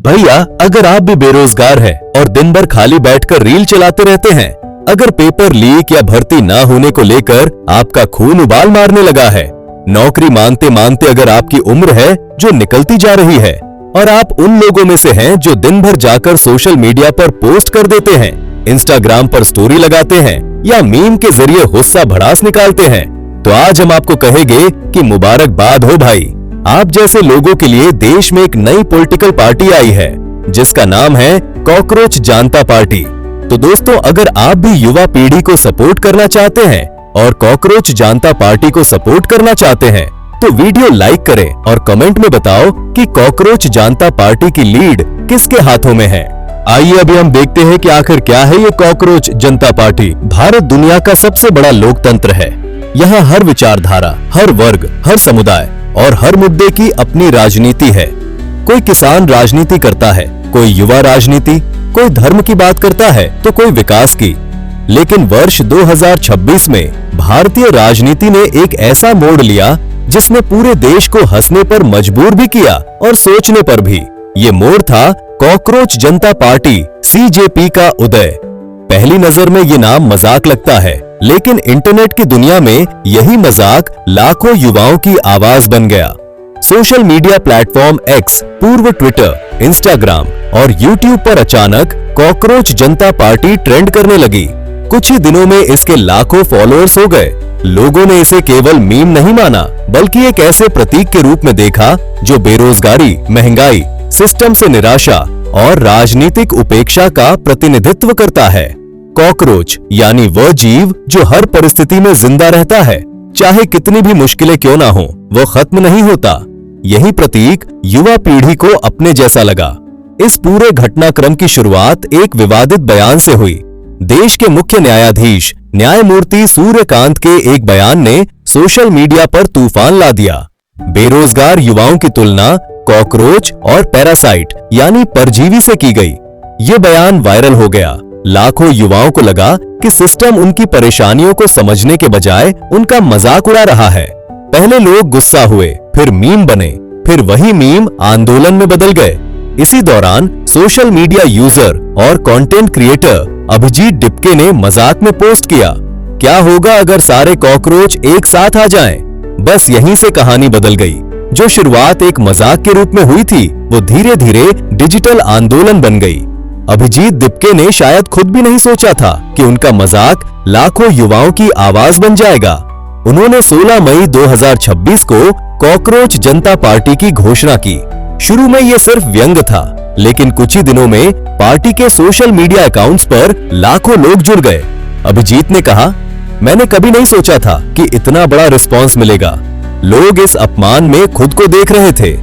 भैया, अगर आप भी बेरोजगार हैं और दिन भर खाली बैठकर रील चलाते रहते हैं, अगर पेपर लीक या भर्ती ना होने को लेकर आपका खून उबाल मारने लगा है, नौकरी मांगते मांगते अगर आपकी उम्र है जो निकलती जा रही है और आप उन लोगों में से हैं जो दिन भर जाकर सोशल मीडिया पर पोस्ट कर देते हैं, इंस्टाग्राम पर स्टोरी लगाते हैं या मीम के जरिए गुस्सा भड़ास निकालते हैं, तो आज हम आपको कहेंगे कि मुबारकबाद हो भाई। आप जैसे लोगों के लिए देश में एक नई पॉलिटिकल पार्टी आई है जिसका नाम है कॉकरोच जनता पार्टी। तो दोस्तों, अगर आप भी युवा पीढ़ी को सपोर्ट करना चाहते हैं और कॉकरोच जनता पार्टी को सपोर्ट करना चाहते हैं तो वीडियो लाइक करें और कमेंट में बताओ कि कॉकरोच जनता पार्टी की लीड किसके हाथों में है। आइए अभी हम देखते हैं कि आखिर क्या है ये कॉकरोच जनता पार्टी। भारत दुनिया का सबसे बड़ा लोकतंत्र है। यहाँ हर विचारधारा, हर वर्ग, हर समुदाय और हर मुद्दे की अपनी राजनीति है। कोई किसान राजनीति करता है, कोई युवा राजनीति, कोई धर्म की बात करता है तो कोई विकास की। लेकिन वर्ष 2026 में भारतीय राजनीति ने एक ऐसा मोड़ लिया जिसने पूरे देश को हंसने पर मजबूर भी किया और सोचने पर भी। ये मोड़ था कॉकरोच जनता पार्टी CJP का उदय। पहली नजर में ये नाम मजाक लगता है, लेकिन इंटरनेट की दुनिया में यही मजाक लाखों युवाओं की आवाज बन गया। सोशल मीडिया प्लेटफॉर्म X, पूर्व ट्विटर, इंस्टाग्राम और यूट्यूब पर अचानक कॉकरोच जनता पार्टी ट्रेंड करने लगी। कुछ ही दिनों में इसके लाखों फॉलोअर्स हो गए। लोगों ने इसे केवल मीम नहीं माना, बल्कि एक ऐसे प्रतीक के रूप में देखा जो बेरोजगारी, महंगाई, सिस्टम से निराशा और राजनीतिक उपेक्षा का प्रतिनिधित्व करता है। कॉकरोच यानी वह जीव जो हर परिस्थिति में जिंदा रहता है, चाहे कितनी भी मुश्किलें क्यों ना हो, वो खत्म नहीं होता। यही प्रतीक युवा पीढ़ी को अपने जैसा लगा। इस पूरे घटनाक्रम की शुरुआत एक विवादित बयान से हुई। देश के मुख्य न्यायाधीश न्यायमूर्ति सूर्यकांत के एक बयान ने सोशल मीडिया पर तूफान ला दिया। बेरोजगार युवाओं की तुलना कॉकरोच और पैरासाइट यानी परजीवी से की गई। ये बयान वायरल हो गया। लाखों युवाओं को लगा कि सिस्टम उनकी परेशानियों को समझने के बजाय उनका मजाक उड़ा रहा है। पहले लोग गुस्सा हुए, फिर मीम बने, फिर वही मीम आंदोलन में बदल गए। इसी दौरान सोशल मीडिया यूजर और कंटेंट क्रिएटर अभिजीत डिपके ने मजाक में पोस्ट किया, क्या होगा अगर सारे कॉकरोच एक साथ आ जाएं? बस यहीं से कहानी बदल गई। जो शुरुआत एक मजाक के रूप में हुई थी, वो धीरे धीरे डिजिटल आंदोलन बन गई। अभिजीत डिपके ने शायद खुद भी नहीं सोचा था कि उनका मजाक लाखों युवाओं की आवाज बन जाएगा। उन्होंने 16 मई 2026 को कॉकरोच जनता पार्टी की घोषणा की। शुरू में ये सिर्फ व्यंग था, लेकिन कुछ ही दिनों में पार्टी के सोशल मीडिया अकाउंट्स पर लाखों लोग जुड़ गए। अभिजीत ने कहा, मैंने कभी नहीं सोचा था कि इतना बड़ा रिस्पॉन्स मिलेगा। लोग इस अपमान में खुद को देख रहे थे।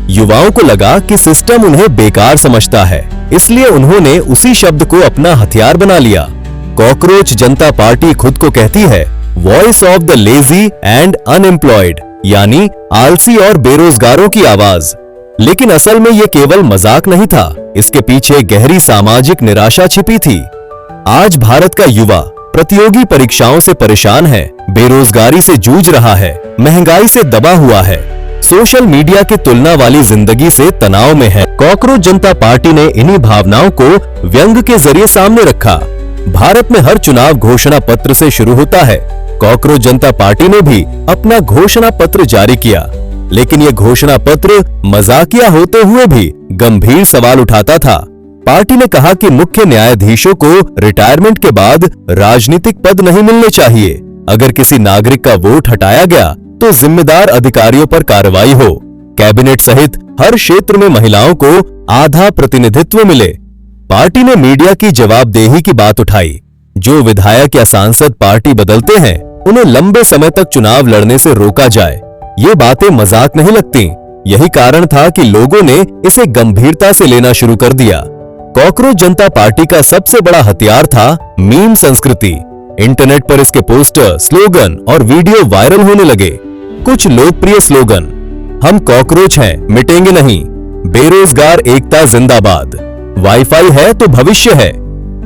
युवाओं को लगा कि सिस्टम उन्हें बेकार समझता है, इसलिए उन्होंने उसी शब्द को अपना हथियार बना लिया। कॉकरोच जनता पार्टी खुद को कहती है voice of the lazy and unemployed, यानी आलसी और बेरोजगारों की आवाज। लेकिन असल में ये केवल मजाक नहीं था, इसके पीछे गहरी सामाजिक निराशा छिपी थी। आज भारत का युवा प्रतियोगी परीक्षाओं से परेशान है, बेरोजगारी से जूझ रहा है, महंगाई से दबा हुआ है, सोशल मीडिया की तुलना वाली जिंदगी से तनाव में है। कॉकरोच जनता पार्टी ने इन्हीं भावनाओं को व्यंग के जरिए सामने रखा। भारत में हर चुनाव घोषणा पत्र से शुरू होता है। कॉकरोच जनता पार्टी ने भी अपना घोषणा पत्र जारी किया, लेकिन यह घोषणा पत्र मजाकिया होते हुए भी गंभीर सवाल उठाता था। पार्टी ने कहा कि मुख्य न्यायाधीशों को रिटायरमेंट के बाद राजनीतिक पद नहीं मिलने चाहिए। अगर किसी नागरिक का वोट हटाया गया तो जिम्मेदार अधिकारियों पर कार्रवाई हो। कैबिनेट सहित हर क्षेत्र में महिलाओं को आधा प्रतिनिधित्व मिले। पार्टी ने मीडिया की जवाबदेही की बात उठाई। जो विधायक या सांसद पार्टी बदलते हैं, उन्हें लंबे समय तक चुनाव लड़ने से रोका जाए। ये बातें मजाक नहीं लगती। यही कारण था कि लोगों ने इसे गंभीरता से लेना शुरू कर दिया। कॉकरोच जनता पार्टी का सबसे बड़ा हथियार था मीम संस्कृति। इंटरनेट पर इसके पोस्टर, स्लोगन और वीडियो वायरल होने लगे। कुछ लोकप्रिय स्लोगन, हम कॉकरोच हैं, मिटेंगे नहीं, बेरोजगार एकता जिंदाबाद, वाईफाई है तो भविष्य है,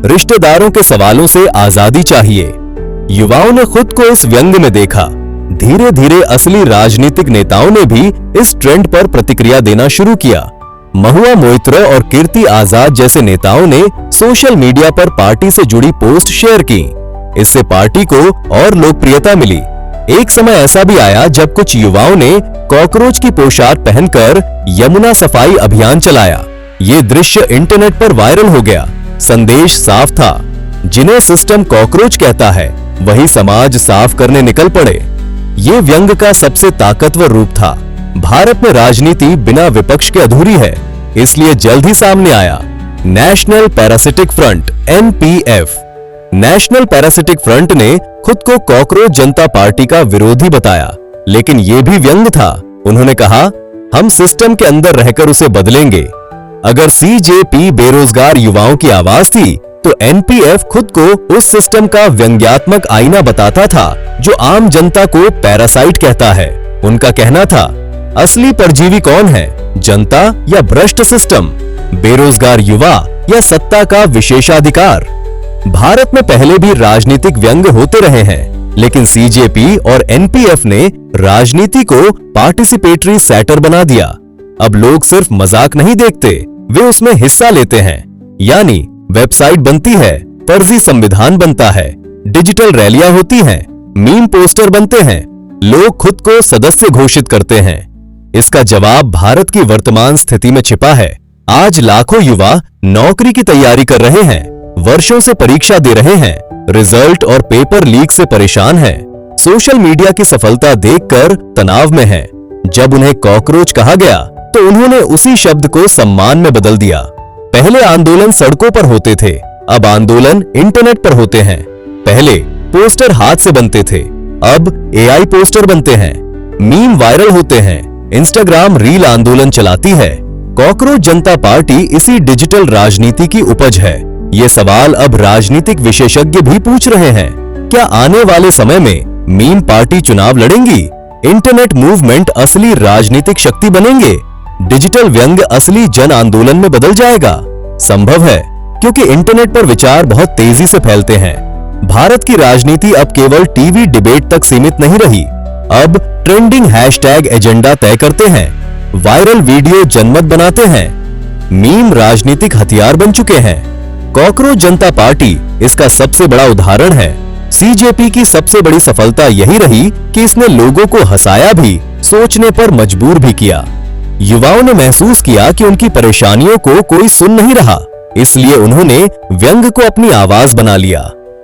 रिश्तेदारों के सवालों से आजादी चाहिए। युवाओं ने खुद को इस व्यंग में देखा। धीरे धीरे असली राजनीतिक नेताओं ने भी इस ट्रेंड पर प्रतिक्रिया देना शुरू किया। महुआ मोइत्रा और कीर्ति आजाद जैसे नेताओं ने सोशल मीडिया पर पार्टी से जुड़ी पोस्ट शेयर की। इससे पार्टी को और लोकप्रियता मिली। एक समय ऐसा भी आया जब कुछ युवाओं ने कॉकरोच की पोशाक पहनकर यमुना सफाई अभियान चलाया। ये दृश्य इंटरनेट पर वायरल हो गया। संदेश साफ था, जिन्हें सिस्टम कॉकरोच कहता है वही समाज साफ करने निकल पड़े। ये व्यंग का सबसे ताकतवर रूप था। भारत में राजनीति बिना विपक्ष के अधूरी है, इसलिए जल्द ही सामने आया national parasitic front NPF। National parasitic front ने खुद को कॉकरोच जनता पार्टी का विरोधी बताया, लेकिन यह भी व्यंग था। उन्होंने कहा, हम सिस्टम के अंदर रहकर उसे बदलेंगे। अगर CJP बेरोजगार युवाओं की आवाज थी, तो NPF खुद को उस सिस्टम का व्यंग्यात्मक आईना बताता था जो आम जनता को पैरासाइट कहता है। उनका कहना था, असली परजीवी कौन है, जनता या भ्रष्ट सिस्टम, बेरोजगार युवा या सत्ता का विशेषाधिकार। भारत में पहले भी राजनीतिक व्यंग होते रहे हैं, लेकिन CJP और NPF ने राजनीति को पार्टिसिपेटरी सैटर बना दिया। अब लोग सिर्फ मजाक नहीं देखते, वे उसमें हिस्सा लेते हैं। यानी वेबसाइट बनती है, फर्जी संविधान बनता है, डिजिटल रैलियां होती हैं, मीम पोस्टर बनते हैं, लोग खुद को सदस्य घोषित करते हैं। इसका जवाब भारत की वर्तमान स्थिति में छिपा है। आज लाखों युवा नौकरी की तैयारी कर रहे हैं, वर्षों से परीक्षा दे रहे हैं, रिजल्ट और पेपर लीक से परेशान हैं, सोशल मीडिया की सफलता देखकर तनाव में हैं। जब उन्हें कॉकरोच कहा गया तो उन्होंने उसी शब्द को सम्मान में बदल दिया। पहले आंदोलन सड़कों पर होते थे, अब आंदोलन इंटरनेट पर होते हैं। पहले पोस्टर हाथ से बनते थे, अब AI पोस्टर बनते हैं। मीम वायरल होते हैं, इंस्टाग्राम रील आंदोलन चलाती है। कॉकरोच जनता पार्टी इसी डिजिटल राजनीति की उपज है। ये सवाल अब राजनीतिक विशेषज्ञ भी पूछ रहे हैं। क्या आने वाले समय में मीम पार्टी चुनाव लड़ेंगी? इंटरनेट मूवमेंट असली राजनीतिक शक्ति बनेंगे? डिजिटल व्यंग असली जन आंदोलन में बदल जाएगा? संभव है, क्योंकि इंटरनेट पर विचार बहुत तेजी से फैलते हैं। भारत की राजनीति अब केवल टीवी डिबेट तक सीमित नहीं रही। अब ट्रेंडिंग हैशटैग एजेंडा तय करते हैं, वायरल वीडियो जनमत बनाते हैं, मीम राजनीतिक हथियार बन चुके हैं। कॉकरोच जनता पार्टी इसका सबसे बड़ा उदाहरण है। CJP की सबसे बड़ी सफलता यही रही कि इसने लोगों को हंसाया भी, सोचने पर मजबूर भी किया। युवाओं ने महसूस किया कि उनकी परेशानियों को कोई सुन नहीं रहा, इसलिए उन्होंने व्यंग को अपनी आवाज बना लिया।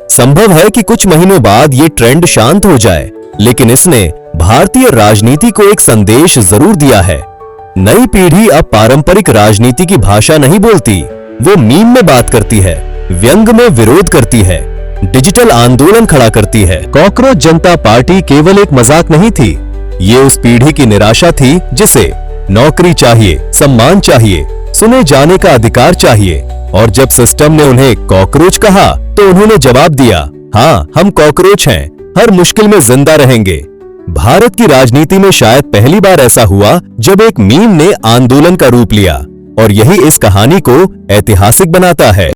संभव है कि कुछ महीनों बाद ये ट्रेंड शांत हो जाए, लेकिन इसने भारतीय राजनीति को एक संदेश जरूर दिया है। नई पीढ़ी अब पारंपरिक राजनीति की भाषा नहीं बोलती, वो मीम में बात करती है, व्यंग में विरोध करती है, डिजिटल आंदोलन खड़ा करती है। कॉकरोच जनता पार्टी केवल एक मजाक नहीं थी, ये उस पीढ़ी की निराशा थी जिसे नौकरी चाहिए, सम्मान चाहिए, सुने जाने का अधिकार चाहिए। और जब सिस्टम ने उन्हें कॉकरोच कहा तो उन्होंने जवाब दिया, हाँ, हम कॉकरोच हैं, हर मुश्किल में जिंदा रहेंगे। भारत की राजनीति में शायद पहली बार ऐसा हुआ जब एक मीम ने आंदोलन का रूप लिया, और यही इस कहानी को ऐतिहासिक बनाता है।